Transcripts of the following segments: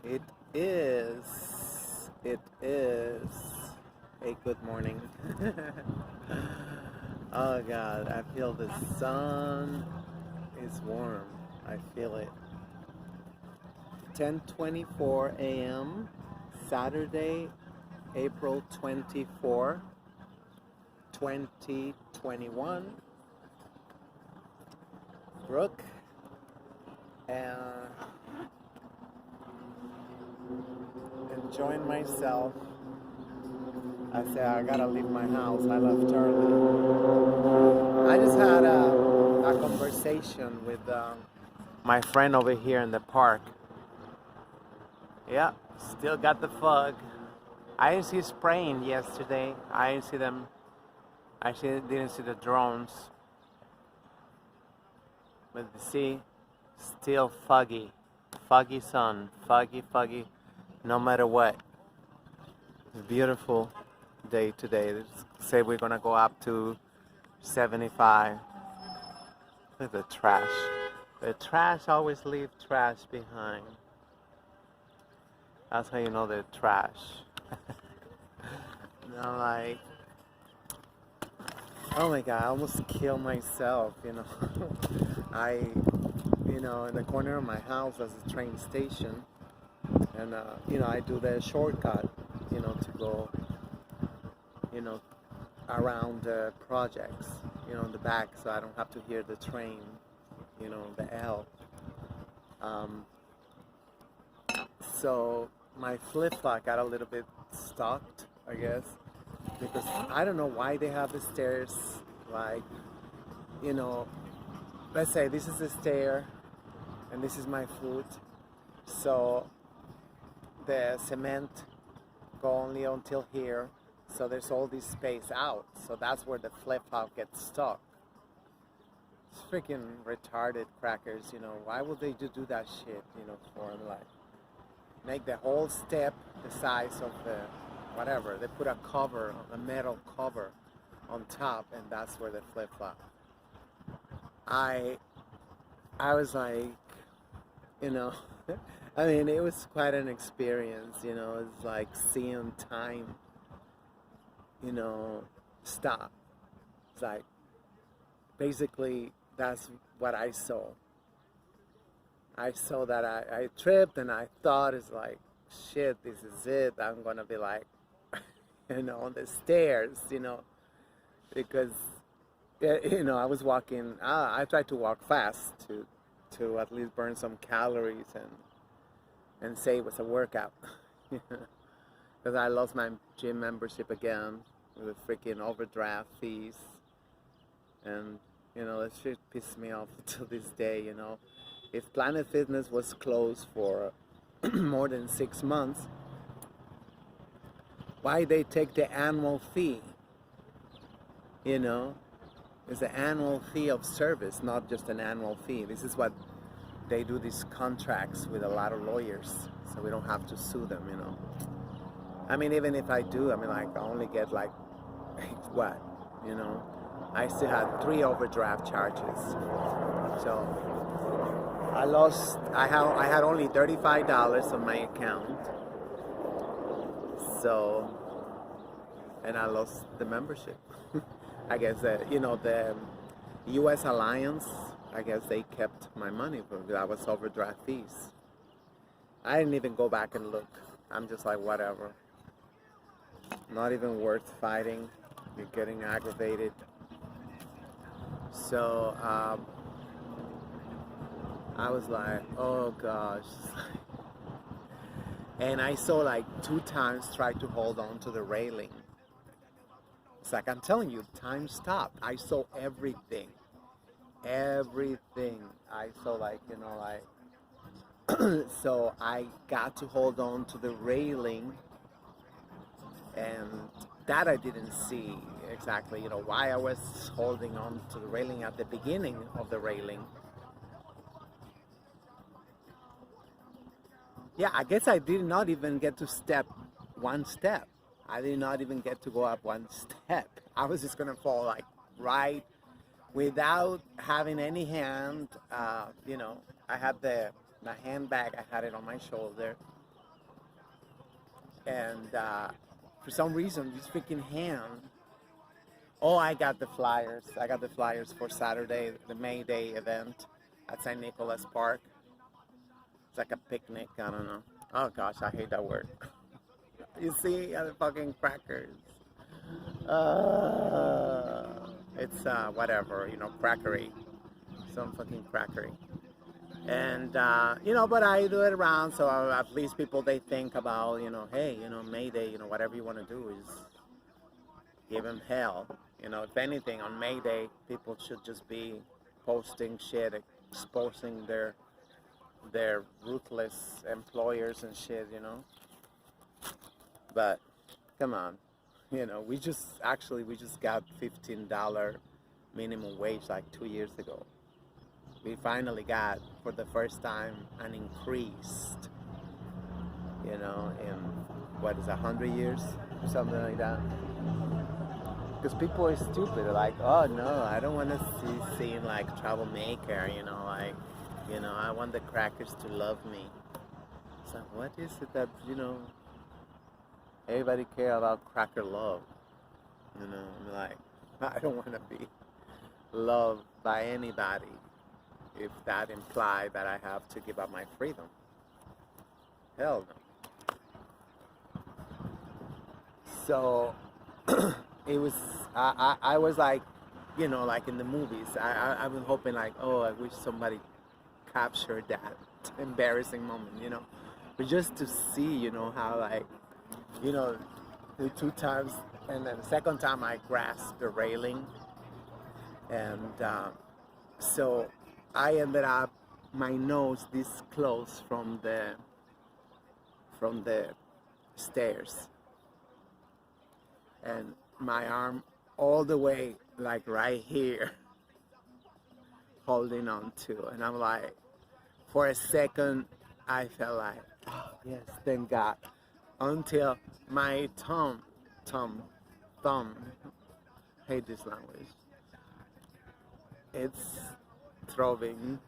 It is. It is. Hey, good morning. Oh God, I feel the sun is warm. I feel it. 10:24 a.m. Saturday, April 24, 2021. Brooke, and enjoying myself. I said I gotta leave my house. I left early. I just had a conversation with my friend over here in the park. Yeah, still got the fog. I didn't see spraying yesterday. I didn't see them. I didn't see the drones. But the sea, still foggy. Foggy sun. Foggy, foggy. No matter what. It's a beautiful day today. They say we're gonna go up to 75. Look at the trash. The trash always leave trash behind. That's how you know they're trash. And I'm like, oh my God, I almost killed myself, I, in the corner of my house there's a train station, and, I do the shortcut, to go, you know, around the projects, in the back, so I don't have to hear the train, the L. So my flip-flop got a little bit stuck, I guess, because I don't know why they have the stairs, like, let's say this is the stair and this is my foot, so the cement go only until here, so there's all this space out, so that's where the flip-flop gets stuck. It's freaking retarded crackers, why would they do that shit, for like make the whole step the size of the whatever. They put a cover, a metal cover on top, and that's where the flip-flop. I was like, I mean, it was quite an experience, it's like seeing time, stop. It's like, basically, that's what I saw. I saw that I tripped, and I thought, it's like, shit, this is it. I'm going to be like, on the stairs, because, I was walking, I tried to walk fast to at least burn some calories and say it was a workout. Because I lost my gym membership again with the freaking overdraft fees. And, that shit pissed me off to this day, If Planet Fitness was closed for more than 6 months, why they take the annual fee? It's an annual fee of service, not just an annual fee. This is what they do, these contracts with a lot of lawyers, so we don't have to sue them, I mean, even if I do, I mean, like, I only get like, what, I still had 3 overdraft charges. So I had only $35 on my account. So, and I lost the membership. I guess that, the U.S. Alliance, I guess they kept my money because I was overdraft fees. I didn't even go back and look. I'm just like, whatever. Not even worth fighting. You're getting aggravated. So, I was like, oh gosh. And I saw like 2 times try to hold on to the railing. It's like, I'm telling you, time stopped. I saw everything. Everything. I saw like, so I got to hold on to the railing, and that I didn't see exactly, why I was holding on to the railing at the beginning of the railing. Yeah, I guess I did not even get to step 1 step. I did not even get to go up 1 step. I was just gonna fall like right without having any hand. I had my handbag, I had it on my shoulder, And for some reason, this freaking ham. Oh, I got the flyers. I got the flyers for Saturday, the May Day event at St. Nicholas Park. It's like a picnic. I don't know. Oh gosh, I hate that word. You see, the fucking crackers. It's whatever, crackery. Some fucking crackery. And, but I do it around, so at least people, they think about, hey, May Day, whatever you want to do is give them hell. If anything, on May Day, people should just be posting shit, exposing their ruthless employers and shit, But, come on, we just got $15 minimum wage like 2 years ago. We finally got, for the first time, an increase, in, what is 100 years? Something like that. Because people are stupid. They're like, oh no, I don't want to seem like troublemaker, I want the crackers to love me. So what is it that, everybody care about cracker love? I'm like, I don't want to be loved by anybody if that implies that I have to give up my freedom. Hell no. So it was, I was like, like in the movies, I've been hoping like, oh, I wish somebody captured that embarrassing moment, but just to see, how like, the 2 times, and then the second time I grasped the railing, and so I ended up my nose this close from the stairs, and my arm all the way like right here holding on to, and I'm like, for a second I felt like, oh yes, thank God, until my thumb, hate this language, it's throbbing.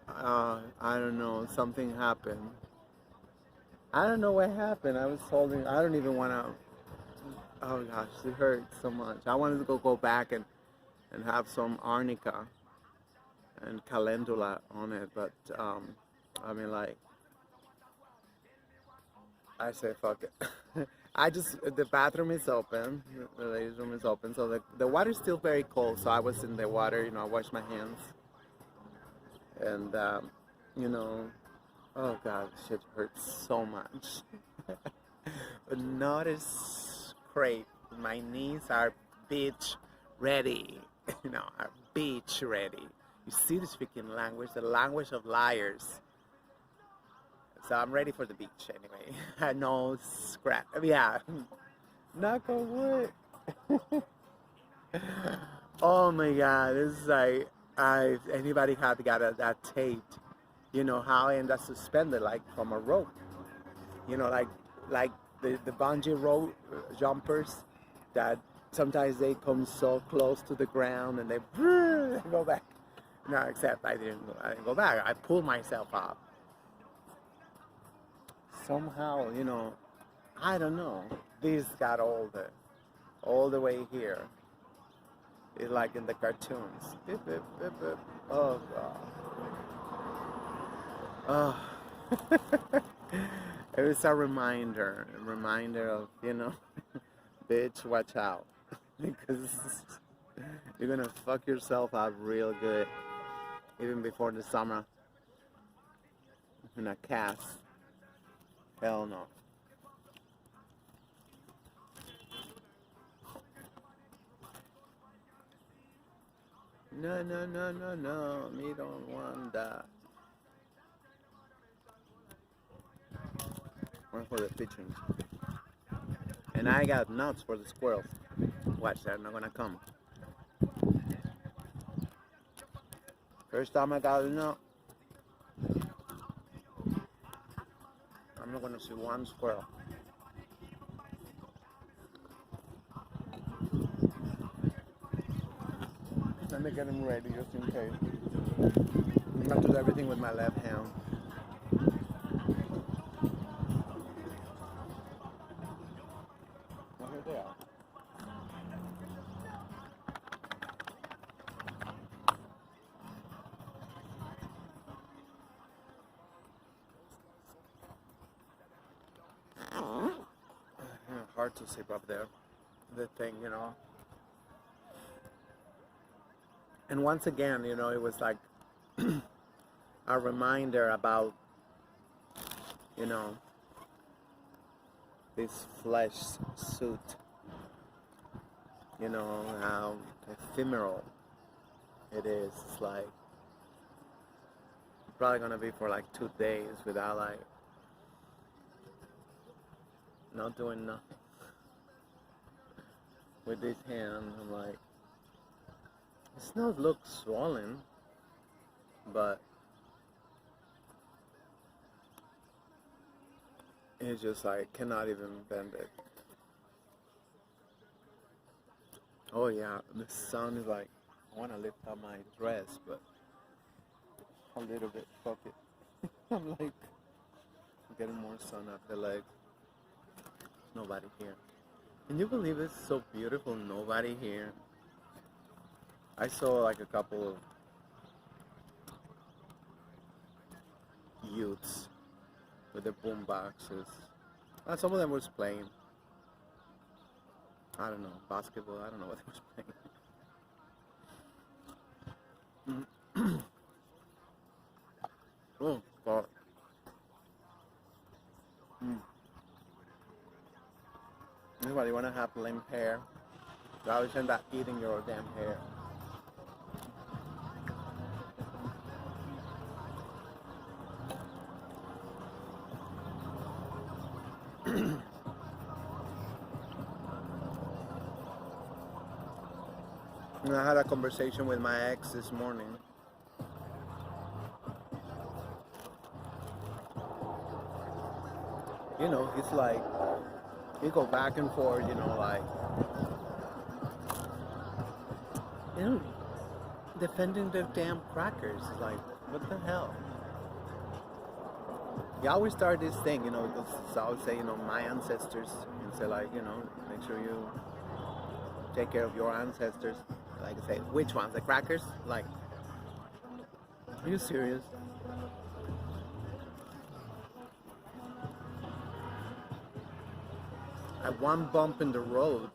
I don't know, something happened. I don't know what happened. I was holding, I don't even want to, oh gosh, it hurts so much. I wanted to go back and have some arnica and calendula on it, but I mean, like, I say fuck it. The bathroom is open, the ladies' room is open, so the water is still very cold, so I was in the water, I washed my hands, and, oh god, shit hurts so much. But not as great. My knees are bitch ready, are bitch ready. You see this freaking language, the language of liars. So I'm ready for the beach anyway. No scrap. Yeah. Knock on wood. Oh my god. This is like, anybody got that taped, how I end up suspended like from a rope. Like the bungee rope jumpers that sometimes they come so close to the ground and they go back. No, except I didn't go back. I pulled myself up. Somehow, I don't know. This got all the way here. It's like in the cartoons. Beep, beep, beep, beep. Oh god. Oh. It was a reminder of, bitch, watch out, because you're gonna fuck yourself up real good, even before the summer. In a cast. Hell no. No, me don't want that. One for the pigeons. And I got nuts for the squirrels. Watch, they're not gonna come. First time I got a nut, I'm not gonna see one squirrel. Let me get him ready just in case. I'm gonna do everything with my left hand. hard to zip up there, the thing, you know. And once again, you know, it was like a reminder about, you know, this flesh suit, you know, how ephemeral it is. It's like probably gonna be for like 2 days without like not doing nothing. With this hand, I'm like, it does look swollen, but it's just like cannot even bend it. Oh yeah, the sun is like, I want to lift up my dress, but a little bit, fuck it. I'm like getting more sun off the legs. Nobody here. Can you believe it's so beautiful? Nobody here. I saw like a couple of youths with the boom boxes. And some of them was playing, I don't know, basketball. I don't know what they was playing. Oh God. Anybody wanna have limp hair? I always end up eating your damn hair. And I had a conversation with my ex this morning. You know, it's like, we go back and forth, you know, like, you know, defending the damn crackers. It's like, what the hell? You always start this thing, you know, because I always say, you know, my ancestors, and say like, you know, make sure you take care of your ancestors. Like I say, which ones? The crackers? Like, are you serious? At one bump in the road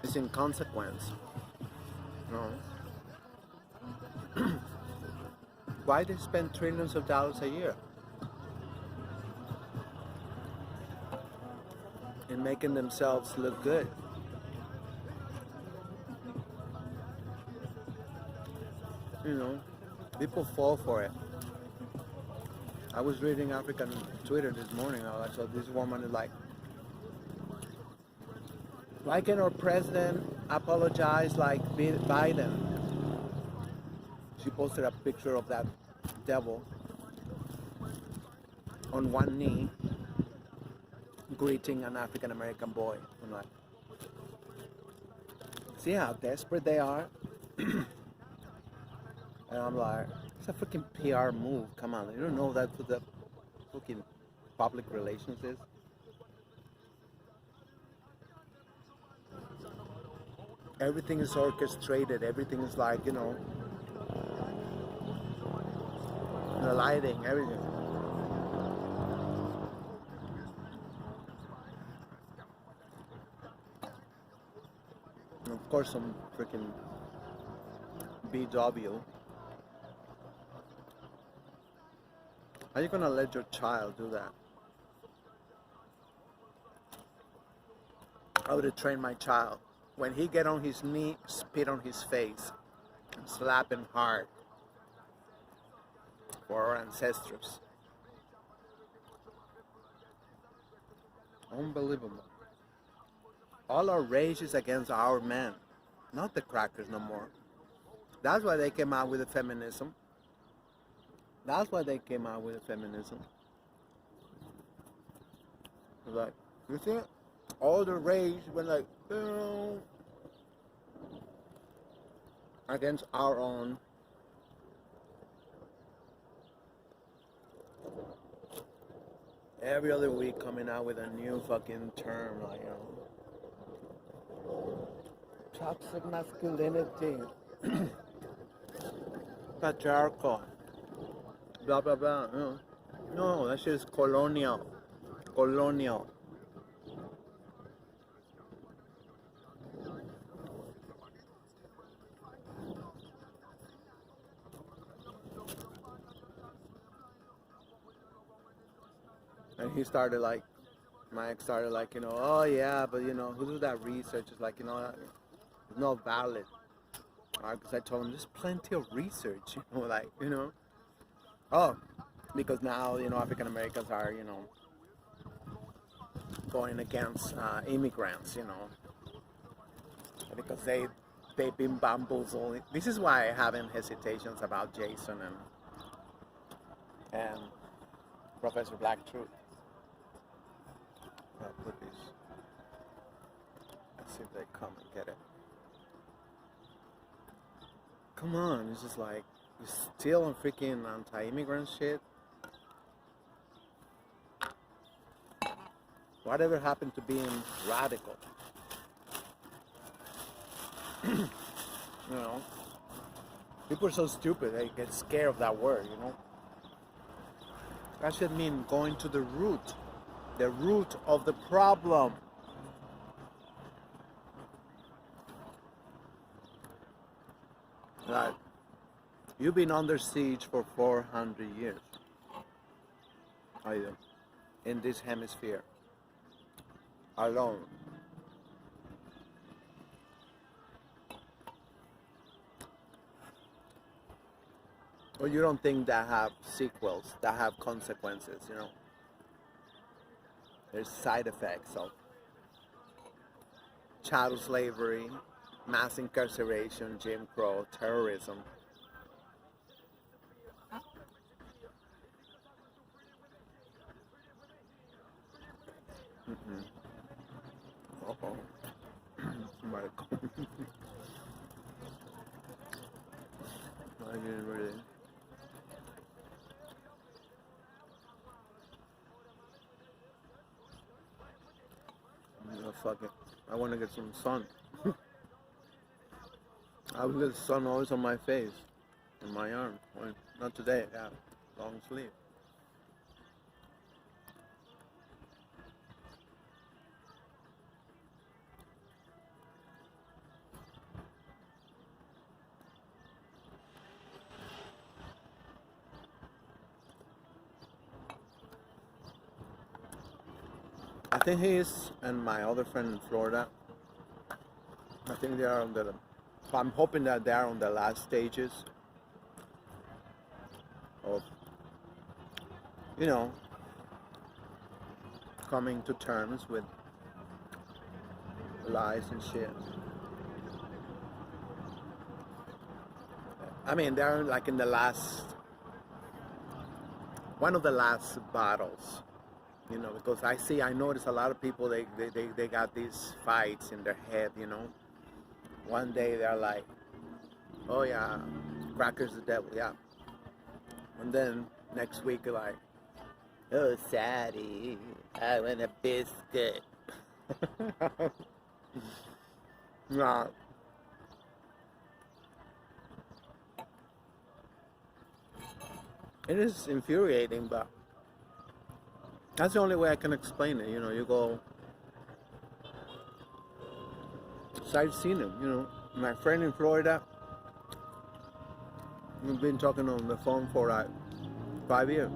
is inconsequence. No. Why they spend trillions of dollars a year in making themselves look good? You know, people fall for it. I was reading African Twitter this morning. I saw this woman is like, why can our president apologize like Biden? She posted a picture of that devil on one knee greeting an African American boy. I'm like, see how desperate they are? And I'm like, it's a freaking PR move. Come on, you don't know that's what the fucking public relations is? Everything is orchestrated. Everything is like, you know, the lighting, everything. And of course, some freaking BW. How are you gonna let your child do that? I would have trained my child. When he get on his knee, spit on his face and slap him hard for our ancestors. Unbelievable. All our rage is against our men, not the crackers no more. That's why they came out with the feminism. That's why they came out with the feminism. Like, you see it? All the rage went like, you know, against our own. Every other week coming out with a new fucking term, like, you know, toxic masculinity, patriarchal, blah blah blah. You know. No, that shit is colonial. colonial. And he started like, Mike started like, oh yeah, but who do that research? It's like, it's not valid. Because I told him there's plenty of research, like, oh, because now, African Americans are, going against immigrants, because they've been bamboozled. This is why I having hesitations about Jason and Professor Black Truth. I'll put this. Let's see if they come and get it. Come on, it's just like you're still on freaking anti-immigrant shit. Whatever happened to being radical? People are so stupid, they get scared of that word, That should mean going to the root of the problem. Right. You've been under siege for 400 years. Either in this hemisphere. Alone. Or you don't think that have sequels, that have consequences, There's side effects of chattel slavery, mass incarceration, Jim Crow, terrorism. Uh-oh. Somebody call me. I didn't really. Fuck it. I want to get some sun. I will get sun always on my face, in my arm. Well, not today, yeah, long sleeve. I think he is, and my other friend in Florida, I think they are on the, I'm hoping that they are on the last stages of, coming to terms with lies and shit. I mean, they're like in the last, one of the last battles. Because I notice a lot of people, they got these fights in their head, One day they're like, oh yeah, cracker's the devil, yeah. And then next week they're like, oh Sadie, I want a biscuit. Nah. It is infuriating, but that's the only way I can explain it. You go sightseeing them. My friend in Florida, we've been talking on the phone for like 5 years.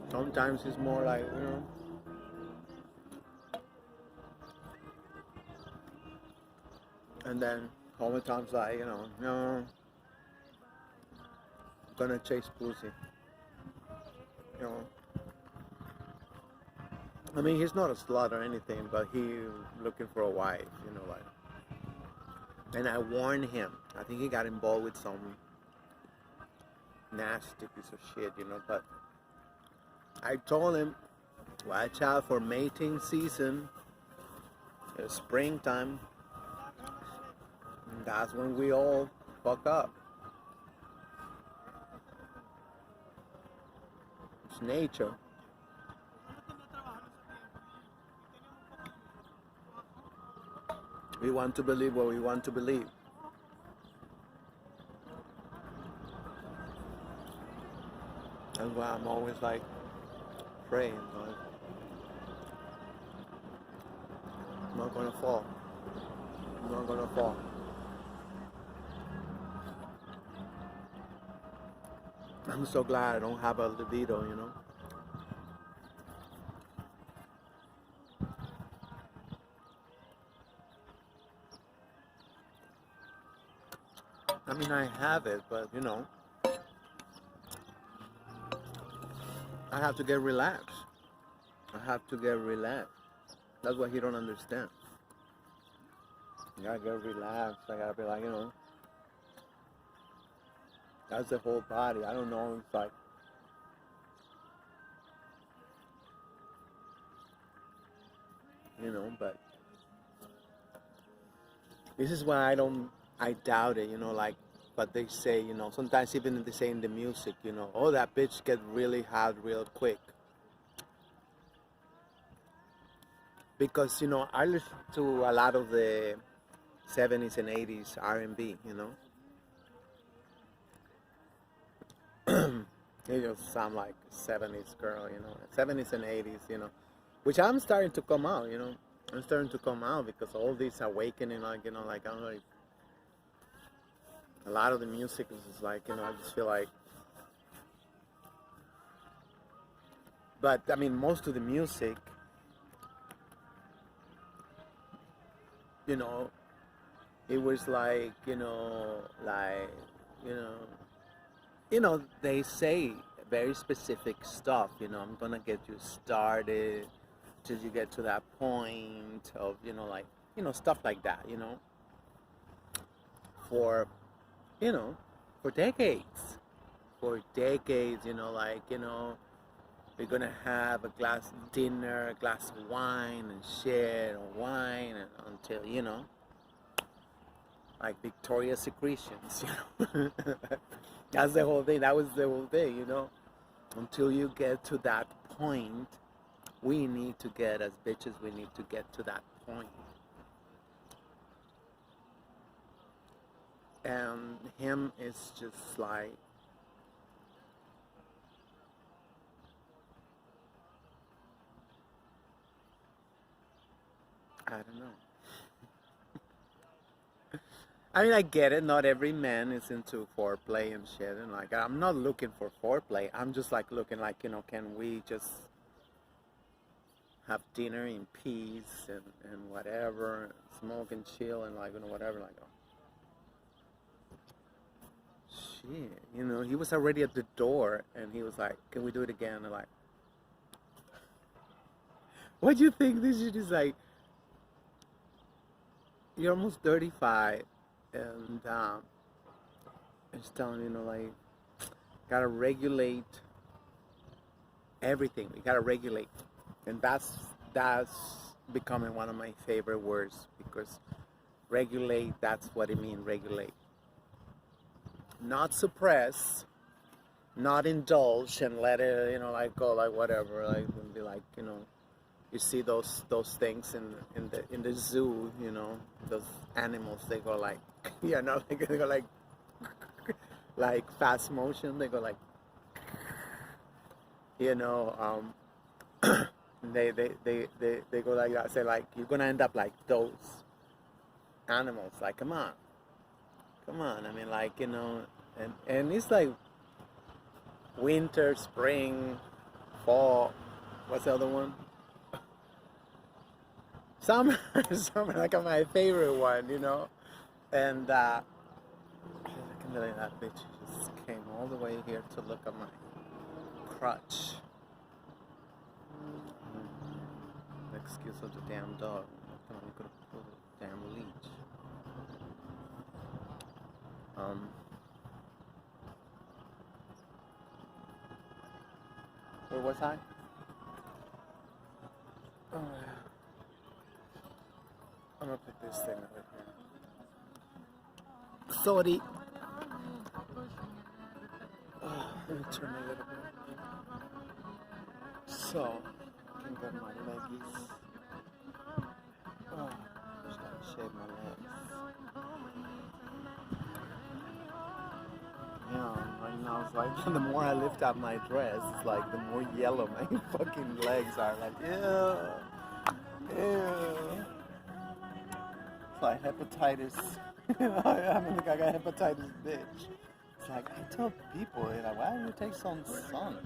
Sometimes it's more like, and then other times like, no. Gonna chase pussy. I mean, he's not a slut or anything, but he looking for a wife, like. And I warned him. I think he got involved with some nasty piece of shit, but I told him, watch out for mating season. It's springtime. And that's when we all fuck up. It's nature. We want to believe what we want to believe. That's why I'm always like praying, like, I'm not gonna fall. I'm not gonna fall. I'm so glad I don't have a libido, you know. I mean, I have it, but you know, I have to get relaxed. I have to get relaxed. That's what he don't understand. You gotta get relaxed. I gotta be like, you know, that's the whole body. I don't know. It's like, you know, but this is why I doubt it, you know, like what they say, you know, sometimes even they say in the music, you know, oh, that bitch get really hot real quick. Because, you know, I listen to a lot of the 70s and 80s R&B, you know. It just sound like 70s girl, you know, 70s and 80s, you know, which I'm starting to come out, you know. I'm starting to come out because all this awakening, like, you know, like, I'm like, a lot of the music is just like, you know, I just feel like, but I mean, most of the music, you know, it was like, you know, they say very specific stuff, you know, I'm gonna get you started till you get to that point of, you know, like, you know, stuff like that, you know, for, you know, for decades, you know, like, you know, we're gonna have a glass of dinner, a glass of wine, and share wine and until, you know, like Victoria's Secretions, you know. That's the whole thing. That was the whole thing, you know. Until you get to that point, we need to get, as bitches, we need to get to that point. And him is just like, I don't know. I mean, I get it. Not every man is into foreplay and shit. And like, I'm not looking for foreplay. I'm just like looking like, you know, can we just have dinner in peace and whatever, smoke and chill and like, you know, whatever. Like, oh, shit. You know, he was already at the door and he was like, can we do it again? And like, what do you think this shit is like? You're almost 35 and it's telling, you know, like, gotta regulate everything. We gotta regulate, and that's becoming one of my favorite words because regulate. That's what it means. Regulate, not suppress, not indulge and let it, you know, like go like whatever, like and be like, you know, you see those things in the zoo, you know, those animals. They go like, you know, like they go like fast motion. They go like, you know, they go like that. Say like you're gonna end up like those animals. Like come on. I mean, like, you know, and it's like winter, spring, fall. What's the other one? Summer. Summer, like my favorite one, you know. And I can believe that bitch just came all the way here to look at my crutch. Excuse of the damn dog. Come on, you could have pulled a damn leech. Where was I? Oh, yeah. I'm gonna put this thing right here. Sorry. Let me turn a little bit. So, I can get my leggies. Oh, I just gotta shave my legs. Yeah, I And I was like, the more I lift up my dress, it's like the more yellow my fucking legs are. Like, ew, ew. It's like hepatitis. I mean, like I got hepatitis, bitch. It's like, I tell people, they're like, why don't you take some sun?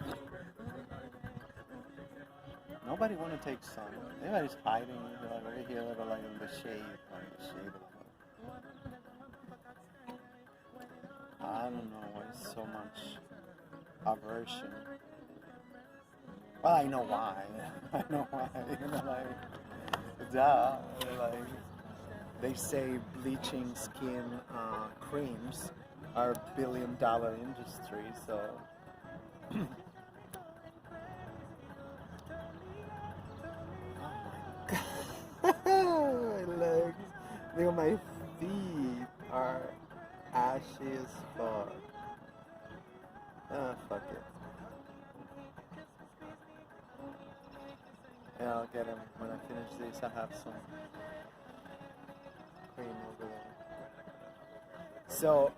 Nobody want to take sun. Everybody's hiding, like right here, like in the shade, like the shade. I don't know why so much aversion. Well, I know why. I know why. You know, like, duh. Like, they say bleaching skin creams are $1 billion industry, so. My legs, look at my feet are ashy as fuck. Ah, fuck it. Yeah, I'll get them when I finish this. I have some cream over there. So,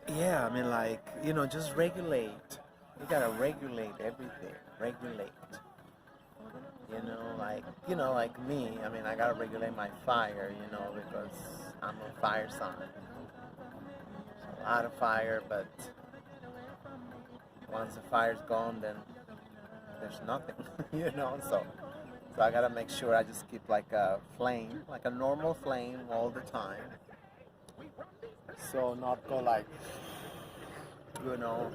yeah, I mean, like, you know, just regulate. You gotta regulate everything. Regulate. You know, like me, I mean, I gotta regulate my fire, you know, because I'm a fire sign. So a lot of fire, but once the fire's gone, then there's nothing, you know, so I gotta make sure I just keep like a flame, like a normal flame all the time. So not go like, you know,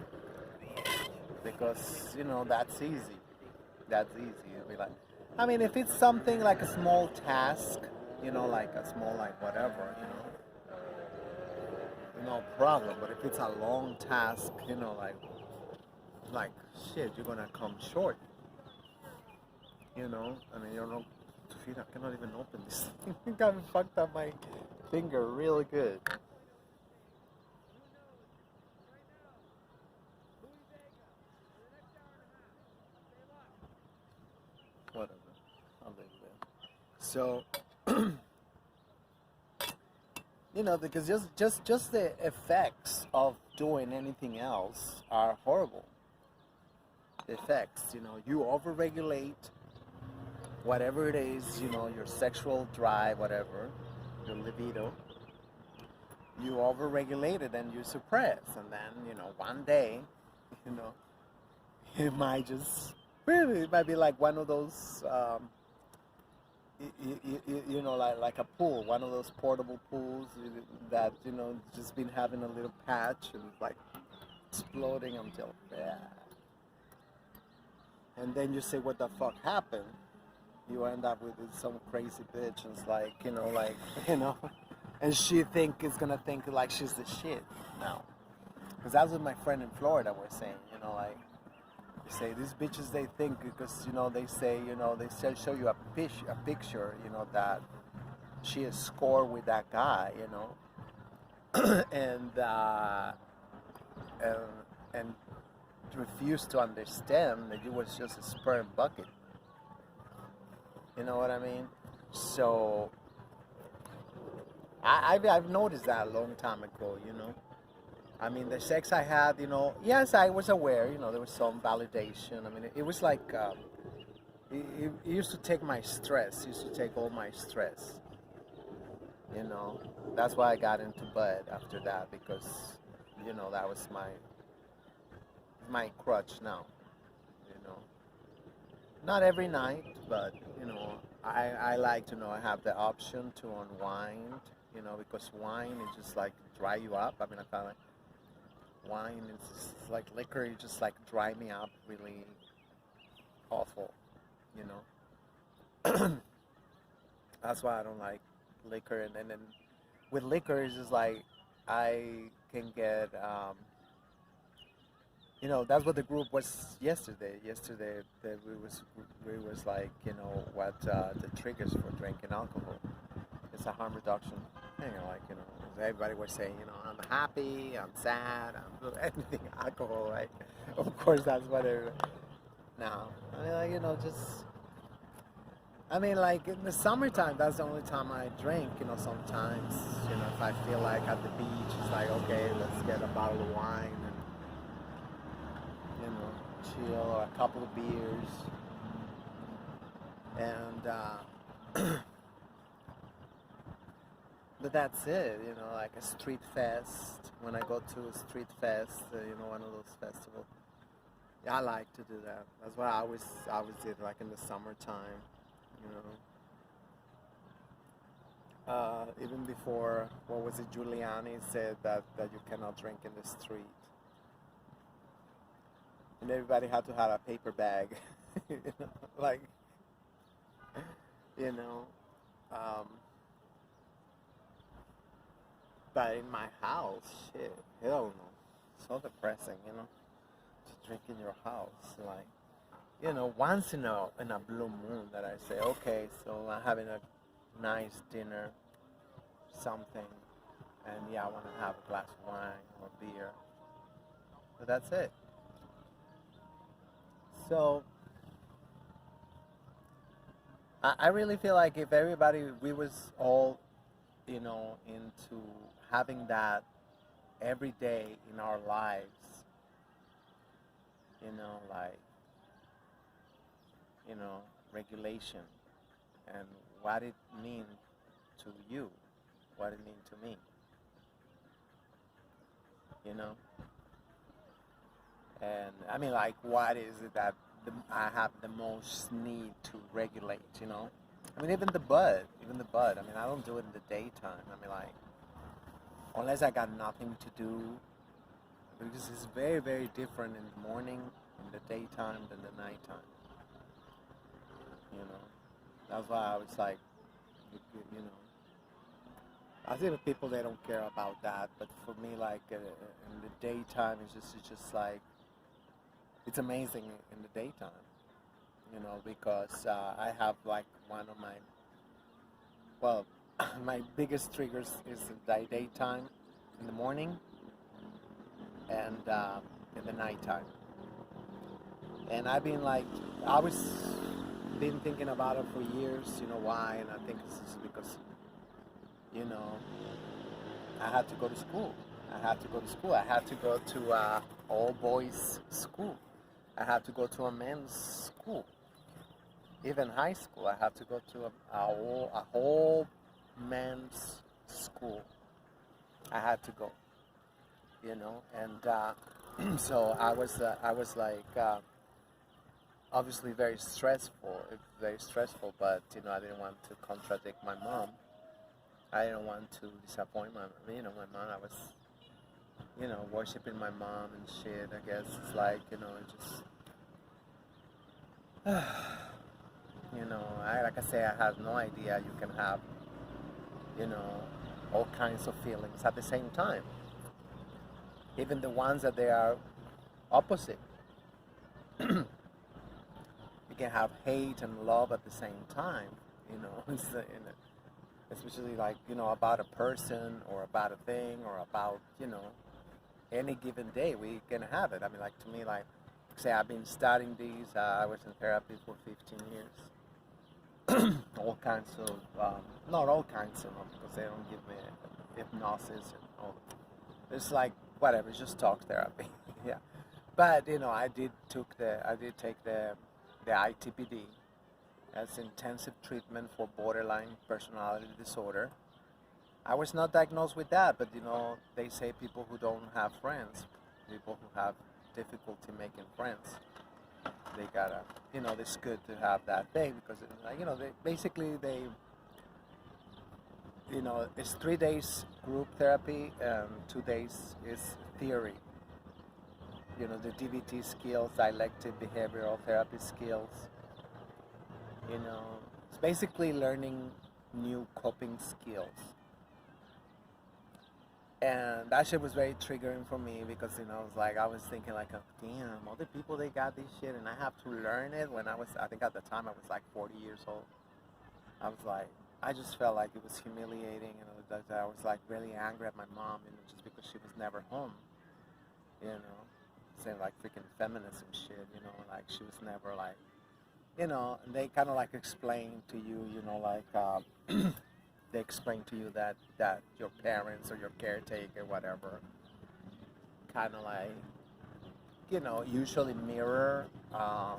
because, you know, that's easy. That's easy. It'll be like, I mean, if it's something like a small task, you know, like a small, like whatever, you know, no problem. But if it's a long task, you know, like shit, you're gonna come short. You know, I mean, you don't know. I cannot even open this thing. I got fucked up my finger really good. Whatever. I'll leave it. So, you know, because just the effects of doing anything else are horrible. The effects, you know, you overregulate whatever it is, you know, your sexual drive, whatever, your libido. You overregulate it and you suppress, and then, you know, one day, you know, it might just really, it might be like one of those. You know, like a pool, one of those portable pools that, you know, just been having a little patch and like exploding until, yeah. And then you say, what the fuck happened? You end up with some crazy bitch, and it's like, you know, like, you know, and she is gonna think like she's the shit now. Because that's what my friend in Florida was saying, you know, like, say these bitches, they think because, you know, they say, you know, they show you a picture, you know, that she is scored with that guy, you know, and refuse to understand that it was just a sperm bucket. You know what I mean? So I've noticed that a long time ago, you know. I mean, the sex I had, you know, yes, I was aware, you know, there was some validation. I mean, it was like, it used to take my stress, it used to take all my stress, you know. That's why I got into bed after that, because, you know, that was my crutch now, you know. Not every night, but, you know, I like to know I have the option to unwind, you know, because wine is just like dry you up. I mean, I kind of like, wine is just like liquor, you just like dry me up really awful, you know. That's why I don't like liquor. And then with liquor, it's just like I can get, you know, that's what the group was yesterday. Yesterday, we was like, you know, what the triggers for drinking alcohol. It's a harm reduction thing, like, you know, everybody was saying, you know, I'm happy, I'm sad, I'm anything alcohol, right? Of course, that's what it. No, I mean, like, you know, just. I mean, like in the summertime, that's the only time I drink. You know, sometimes, you know, if I feel like at the beach, it's like, okay, let's get a bottle of wine chill, or a couple of beers, and but that's it. Like a street fest. When I go to a street fest, one of those festivals. Yeah, I like to do that. That's what I always did, like in the summertime. You Even before, what was it? Giuliani said that you cannot drink in the street, and everybody had to have a paper bag. Like you know. Um, but in my house, shit, hell no. So depressing, to drink in your house, like. Once in a blue moon that I say, okay, so I'm having a nice dinner, something, and yeah, I want to have a glass of wine or beer, but that's it. So I really feel like if everybody, we was all, into having that every day in our lives, like, you know, regulation and what it means to you, what it means to me, you know. And I mean, like, what is it that I have the most need to regulate? I mean, even the bud. I mean, I don't do it in the daytime. I mean, like, unless I got nothing to do, because it's very, very different in the morning, in the daytime, than the nighttime. You know, that's why I was like, you know, I see the people they don't care about that, but for me, like, in the daytime, it's just like it's amazing in the daytime. Because I have like one of my well, my biggest triggers is the daytime, in the morning, and in the nighttime. And I've been like, I was been thinking about it for years. You know why? And I think it's just because you know I had to go to school. I had to go to school. I had to go to all boys school. I had to go to a men's school. Even high school, I had to go to a whole men's school. I had to go, and so I was like obviously very stressful. But I didn't want to contradict my mom. I didn't want to disappoint my mom. I was worshiping my mom and shit. I guess it's like it just. Like I say, I had no idea you can have, you know, all kinds of feelings at the same time. Even the ones that they are opposite. You can have hate and love at the same time. Especially like about a person or about a thing or about any given day we can have it. I mean, like to me, like say I've been studying these. I was in therapy for 15 years. All kinds of, not all kinds of, because they don't give me hypnosis and all. It's like whatever, it's just talk therapy. Yeah, but I did take the ITPD as intensive treatment for borderline personality disorder. I was not diagnosed with that, but they say people who don't have friends, people who have difficulty making friends, they gotta, it's good to have that thing because, it's 3 days group therapy and 2 days is theory. The DBT skills, dialectic behavioral therapy skills. It's basically learning new coping skills. And that shit was very triggering for me because, I was thinking like, oh, damn, other people, they got this shit and I have to learn it I think at the time I was like 40 years old. I was like, I just felt like it was humiliating and I was like really angry at my mom, just because she was never home, saying like freaking feminism shit, like she was never like, and they kind of like explain to you, they explain to you that your parents or your caretaker, whatever, kind of like usually mirror uh,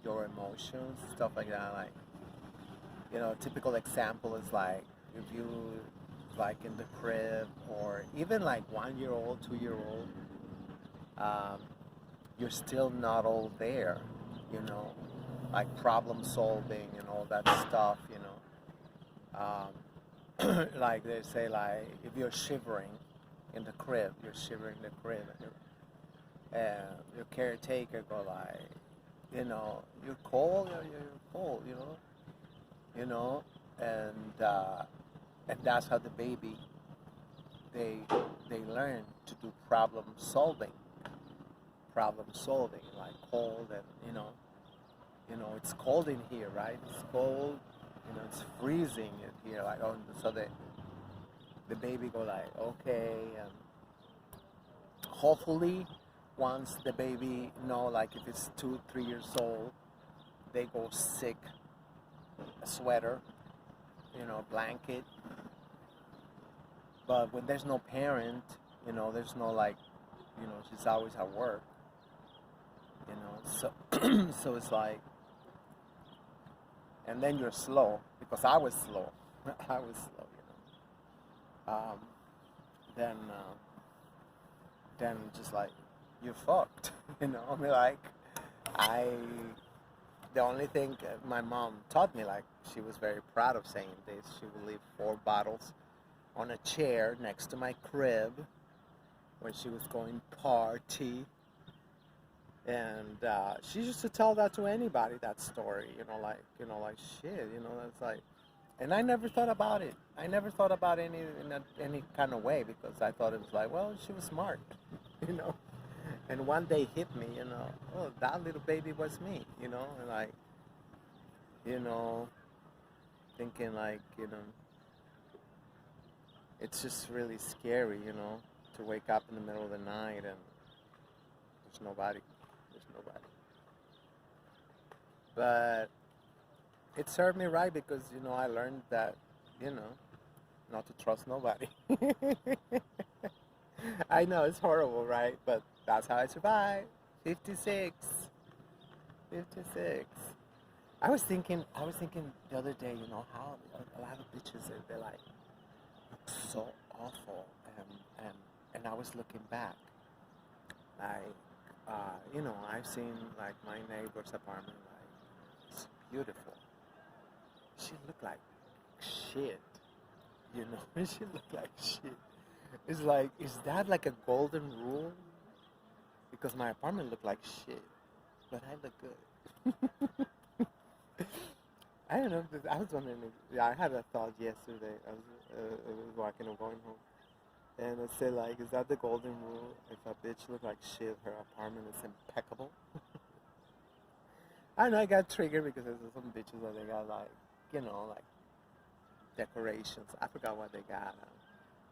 your emotions, stuff like that. Like, typical example is like if you like in the crib or even like 1 year old, 2 year old, um, you're still not all there, you know, like problem solving and all that stuff, like they say, like if you're shivering in the crib, you're shivering in the crib, and your caretaker go like, you're cold, you're cold, you know, and that's how the baby they they learn to do problem solving, like cold, and it's cold in here, right? It's cold, it's freezing in here, like, oh, so the baby go like, okay, and hopefully once the baby like if it's 2 3 years old, they go sick a sweater, blanket. But when there's no parent, there's no like, she's always at work, so so it's like, and then you're slow because I was slow. I was slow, then just like you're fucked, I mean, like I the only thing my mom taught me, like she was very proud of saying this, she would leave 4 bottles on a chair next to my crib when she was going party. And she used to tell that to anybody, that story, like shit, that's like, and I never thought about it. I never thought about any in any kind of way because I thought it was like, well, she was smart, you know. And one day hit me, oh, that little baby was me, and like, thinking like, it's just really scary, to wake up in the middle of the night and there's nobody. But it served me right because, I learned that, not to trust nobody. I know it's horrible, right? But that's how I survived. 56. 56. I was thinking the other day, how a lot of bitches, they're like so awful. And I was looking back. I've seen like my neighbor's apartment, like it's beautiful. She looked like shit, She looked like shit. It's like, is that like a golden rule? Because my apartment looked like shit, but I look good. I don't know. I was wondering. I had a thought yesterday. I was walking or going home. And I said, like, is that the golden rule? If a bitch look like shit, her apartment is impeccable. I know I got triggered because there's some bitches that they got like, like decorations. I forgot what they got.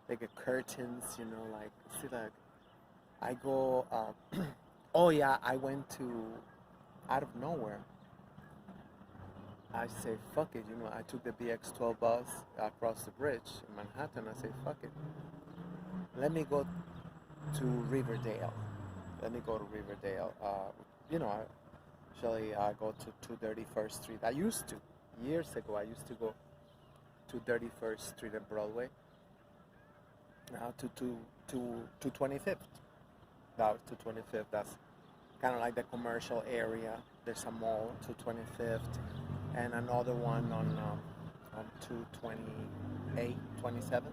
They got curtains, like, see, like, I go, oh yeah, I went to, out of nowhere, I say, fuck it, I took the BX12 bus across the bridge in Manhattan. I say, fuck it. Let me go to Riverdale. Actually, I go to 231st Street. I used to. Years ago, I used to go to 31st Street and Broadway. Now to 25th. Now to 25th. That's kind of like the commercial area. There's a mall to 25th, and another one on 228, 27.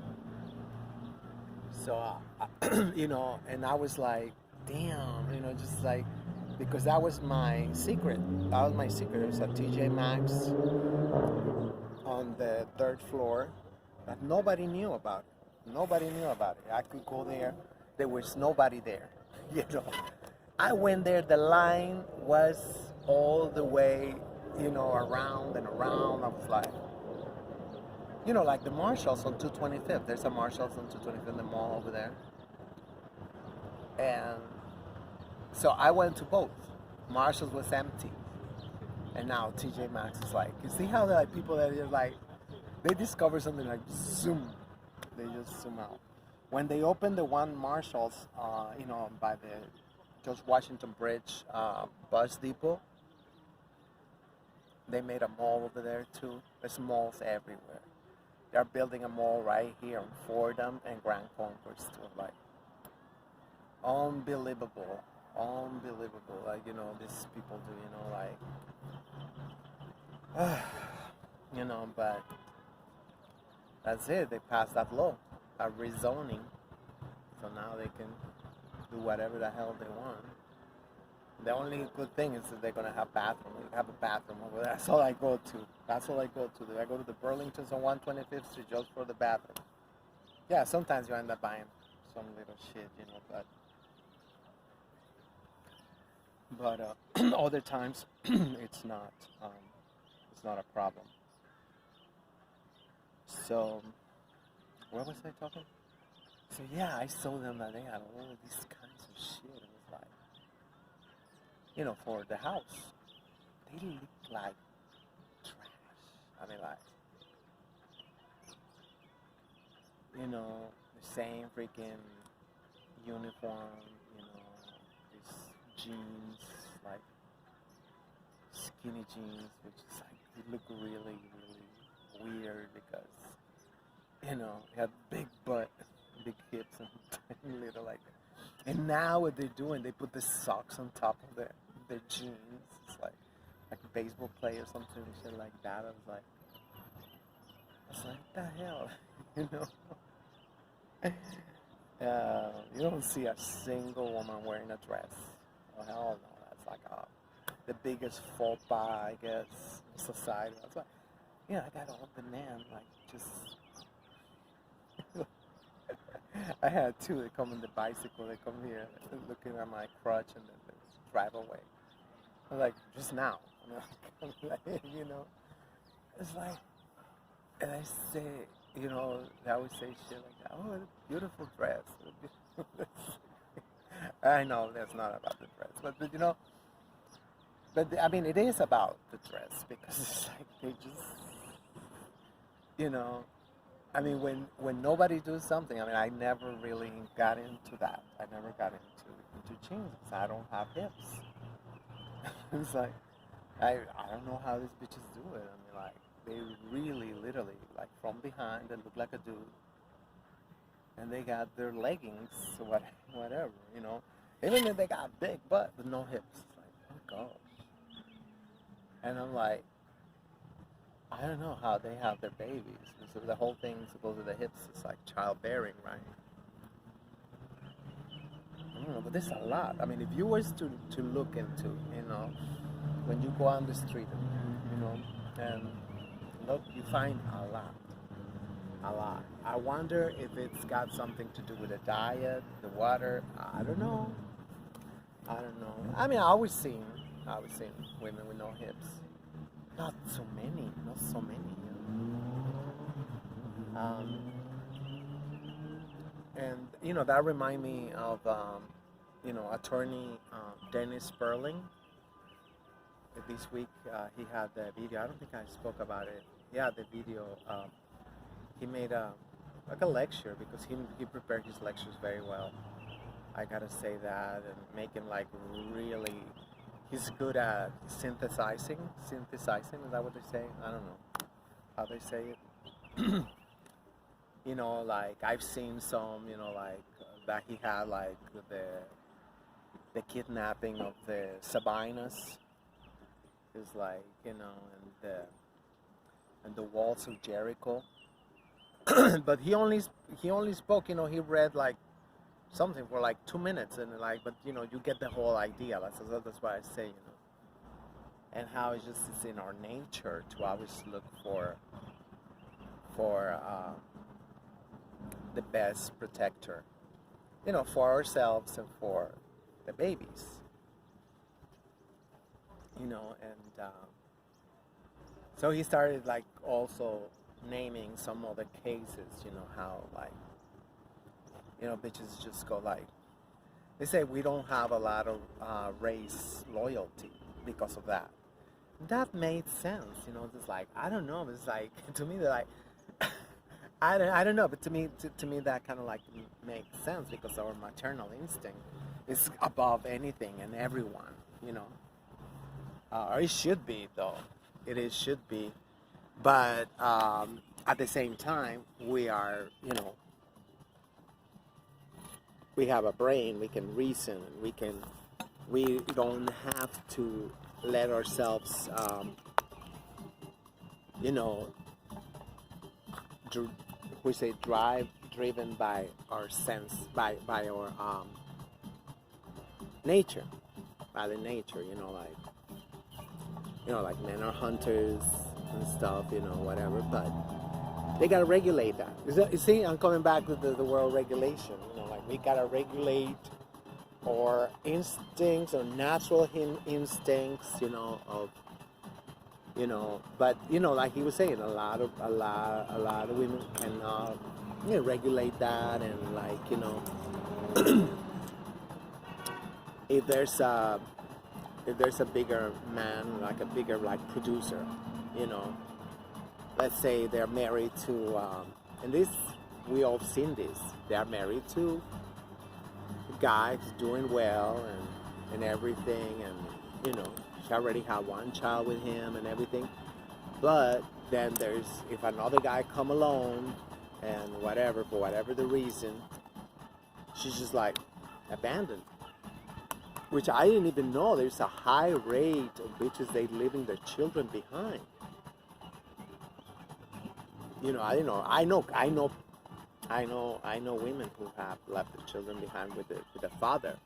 So, and I was like, damn, just like, because that was my secret. That was my secret. It was a TJ Maxx on the 3rd floor that nobody knew about it. I could go there. There was nobody there, I went there. The line was all the way, around and around. I was like, like the Marshalls on 225th. There's a Marshalls on 225th in the mall over there. And so I went to both. Marshalls was empty. And now TJ Maxx is like, you see how people that are like, they discover something like zoom. They just zoom out. When they opened the one Marshalls, by the George Washington Bridge bus depot, they made a mall over there too. There's malls everywhere. They're building a mall right here in Fordham and Grand Concourse too. Like, unbelievable, unbelievable. Like, these people do, but that's it. They passed that law, a rezoning, so now they can do whatever the hell they want. The only good thing is that they're gonna have bathroom. They have a bathroom over there. That's all I go to. That's all I go to. I go to the Burlington's on 125th Street just for the bathroom. Yeah, sometimes you end up buying some little shit, but other times it's not a problem. So where was I talking? So yeah, I saw them that they had all these kinds of shit. It was like, for the house, they looked like trash. I mean, like, the same freaking uniform, these jeans, like skinny jeans, which is like, they look really, really weird because, it had big butt, big hips, and little like that. And now what they're doing, they put the socks on top of their jeans. It's like a baseball player or something, shit like that. I was like, what the hell, you don't see a single woman wearing a dress. Oh hell no, that's like the biggest faux pas, I guess, in society. That's why, I got all the men like just. I had two. They come on the bicycle. They come here, looking at my crutch, and then they drive away. I'm like, just now. I'm like, it's like, and I say, they always say shit like that. Oh, what a beautiful dress. I know that's not about the dress, but I mean, it is about the dress because it's like they just, I mean, when nobody does something, I mean, I never really got into that. I never got into jeans. I don't have hips. It's like, I don't know how these bitches do it. I mean, like, they really, literally, like, from behind, they look like a dude. And they got their leggings, whatever, Even if they got big butt, but no hips. It's like, oh, gosh. And I'm like, I don't know how they have their babies. So the whole thing supposed to the hips is like childbearing, right? I don't know, but there's a lot. I mean, if you were to look into, when you go on the street, and look, you find a lot. A lot. I wonder if it's got something to do with the diet, the water. I don't know. I mean, I always seen women with no hips. Not so many. And that remind me of attorney Dennis Sperling. This week he had the video. I don't think I spoke about it. Yeah, the video. He made a lecture because he prepared his lectures very well. I gotta say that, and making like really. He's good at synthesizing. Synthesizing, is that what they say? I don't know how they say it. Like I've seen some, like that he had like the kidnapping of the Sabinas. It's like, and the walls of Jericho. But he only spoke, he read like something for like 2 minutes, and like, but you get the whole idea. That's why I say, and how it's in our nature to always look for the best protector, for ourselves and for the babies, and so he started like also naming some other cases, how like, bitches just go like, they say we don't have a lot of race loyalty because of that. That made sense, it's like, I don't know, it's like, to me, they're like, I don't know, but to me that kind of like makes sense because our maternal instinct is above anything and everyone, you know. Or it should be though. It is should be, but at the same time, we are, you know, we have a brain. We can reason. We don't have to let ourselves, you know, we say driven by our sense, by our nature, by the nature, like men are hunters and stuff, whatever, but they gotta regulate that. You see, I'm coming back to the world regulation, like we gotta regulate our instincts, our natural instincts, of, but like he was saying, a lot of women cannot, regulate that, and like, if there's a bigger man, like a bigger like producer, let's say they're married to, and this, we all seen this, they're married to a guy who's doing well and everything, and she already had one child with him and everything, but then if another guy come along and whatever, for whatever the reason, she's just like abandoned. Which I didn't even know there's a high rate of bitches they leaving their children behind. I didn't know. I know women who have left their children behind with the father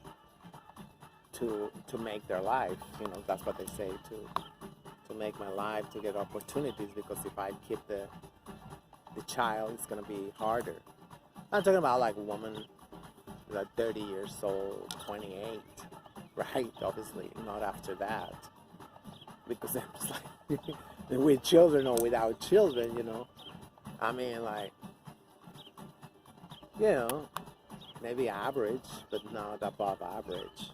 to make their life. That's what they say, to make my life, to get opportunities, because if I keep the child, it's gonna be harder. I'm talking about like a woman like 30 years old, 28. Right, obviously, not after that, because I'm just like, with children or without children, I mean, like, maybe average, but not above average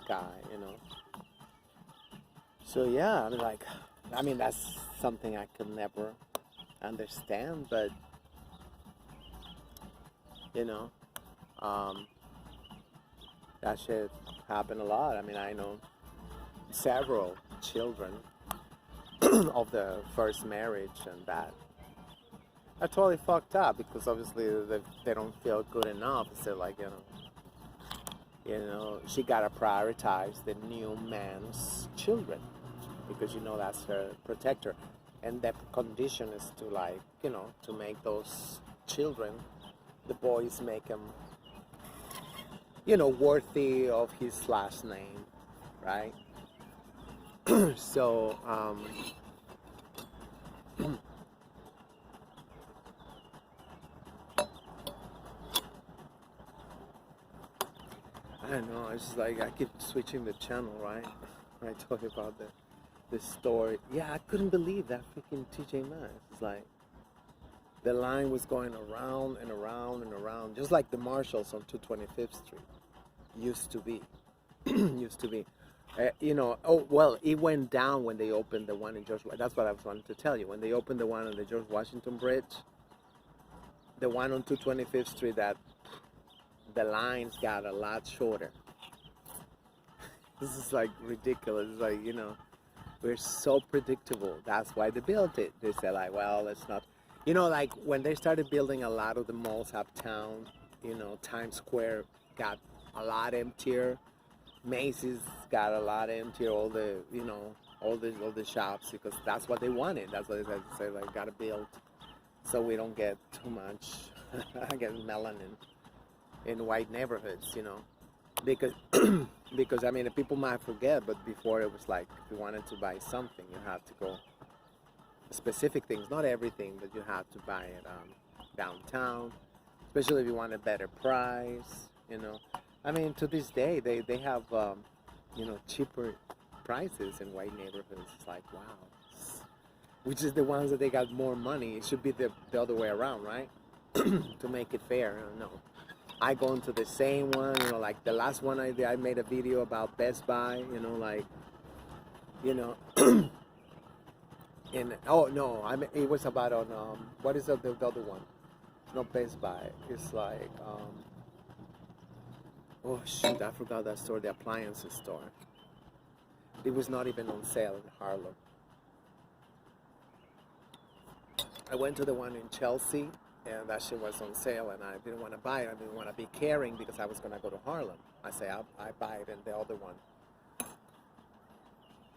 guy, So yeah, I mean, that's something I could never understand, but, that shit happen a lot. I mean, I know several children of the first marriage, and that are totally fucked up, because obviously they don't feel good enough. So like, she gotta prioritize the new man's children, because that's her protector, and that condition is to, like, to make those children, the boys, make them worthy of his last name, right? So, I don't know, it's just like I keep switching the channel, right? I told you about the story. Yeah, I couldn't believe that freaking TJ Maxx. It's like the line was going around and around and around, just like the Marshalls on 225th Street used to be. Used to be. Oh, well, it went down when they opened the one in George. That's what I was wanting to tell you. When they opened the one on the George Washington Bridge, the one on 225th Street, that the lines got a lot shorter. This is like ridiculous. It's like, we're so predictable. That's why they built it. They said, like, well, let's not. Like when they started building a lot of the malls uptown, Times Square got a lot emptier. Macy's got a lot emptier. All the, all the shops, because that's what they wanted. That's what they said, like, gotta build so we don't get too much, I guess, melanin in white neighborhoods, because because I mean, people might forget, but before it was like, if you wanted to buy something, you had to go specific things, not everything, but you have to buy it downtown, especially if you want a better price, I mean, to this day, they have, cheaper prices in white neighborhoods. It's like, wow. Which is the ones that they got more money. It should be the other way around, right? To make it fair. No. I go into the same one, like the last one I did, I made a video about Best Buy, like, and, oh, no, it was about on, what is the other one? not Best Buy. It's like, oh shoot, I forgot that store, the appliances store. It was not even on sale in Harlem. I went to the one in Chelsea, and that shit was on sale, and I didn't want to buy it. I didn't want to be carrying because I was going to go to Harlem. I say, I buy it, and the other one.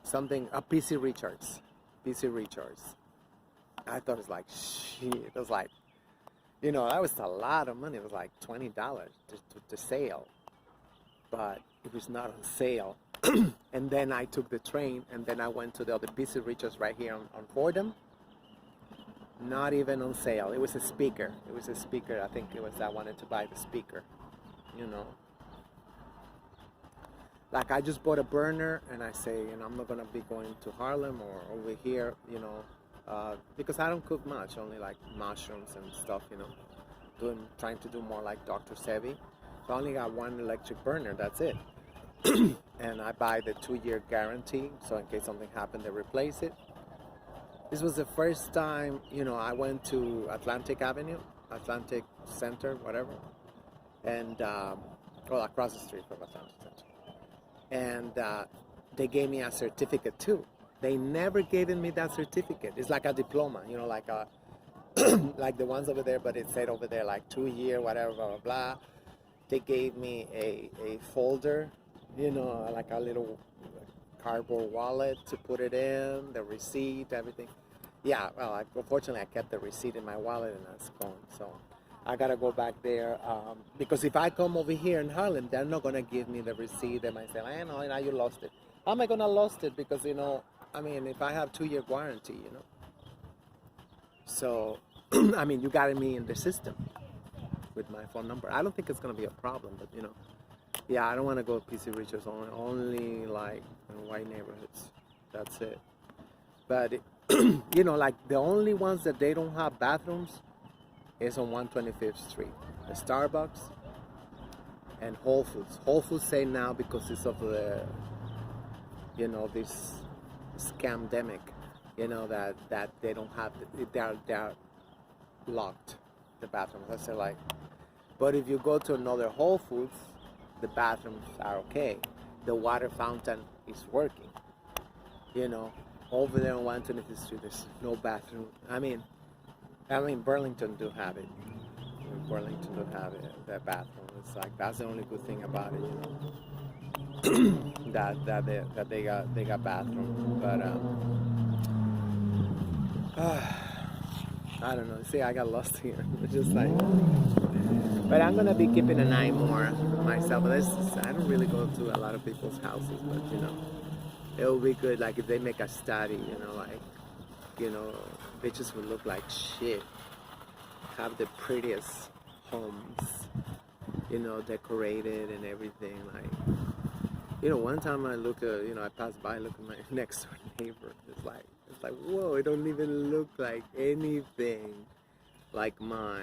Something, a PC Richards. PC Richards. I thought it was like, shit. It was like, you know, that was a lot of money. It was like $20 to sale. But it was not on sale. And then I took the train, and then I went to the other PC Richards right here on Fordham. Not even on sale. It was a speaker. It was a speaker. I think it was I wanted to buy the speaker. You know. Like I just bought a burner, and I say, you know, I'm not gonna be going to Harlem or over here, you know, because I don't cook much, only like mushrooms and stuff, you know. Trying to do more like Dr. Sebi. So I only got one electric burner. That's it. And I buy the 2-year guarantee, so in case something happened, they replace it. This was the first time, you know, I went to Atlantic Avenue, Atlantic Center, whatever, and, well, across the street from Atlantic Center. And they gave me a certificate too. They never given me that certificate. It's like a diploma, you know, like a, like the ones over there, but it said over there like 2-year, whatever, blah, blah, blah. They gave me a folder, you know, like a little cardboard wallet to put it in, the receipt, everything. Yeah, well, unfortunately, I kept the receipt in my wallet and that's gone. So I gotta go back there because if I come over here in Harlem, they're not gonna give me the receipt. They might say, I know, now you lost it. How am I gonna lost it? Because, you know, I mean, if I have 2-year warranty, you know. So, I mean, you got me in the system with my phone number. I don't think it's gonna be a problem, but you know, yeah, I don't want to go to PC Richards only like in white neighborhoods. That's it. But you know, like the only ones that they don't have bathrooms is on 125th Street, the Starbucks and Whole Foods. Whole Foods say now because it's of the, you know, this scamdemic, you know, that they don't have, they're locked, the bathrooms. I say like, but if you go to another Whole Foods, the bathrooms are okay. The water fountain is working. You know, over there on 125th Street, there's no bathroom. I mean, Burlington do have it. Burlington do have it, that bathroom. It's like, that's the only good thing about it, you know. that they got bathroom. But I don't know. See, I got lost here. It's just like, but I'm gonna be keeping an eye more myself. But I don't really go to a lot of people's houses, but you know, it will be good. Like if they make a study, you know, like, you know, bitches would look like shit. Have the prettiest homes, you know, decorated and everything. Like, you know, one time I look at, you know, I passed by, look at my next door neighbor. It's like, whoa, it don't even look like anything like mine.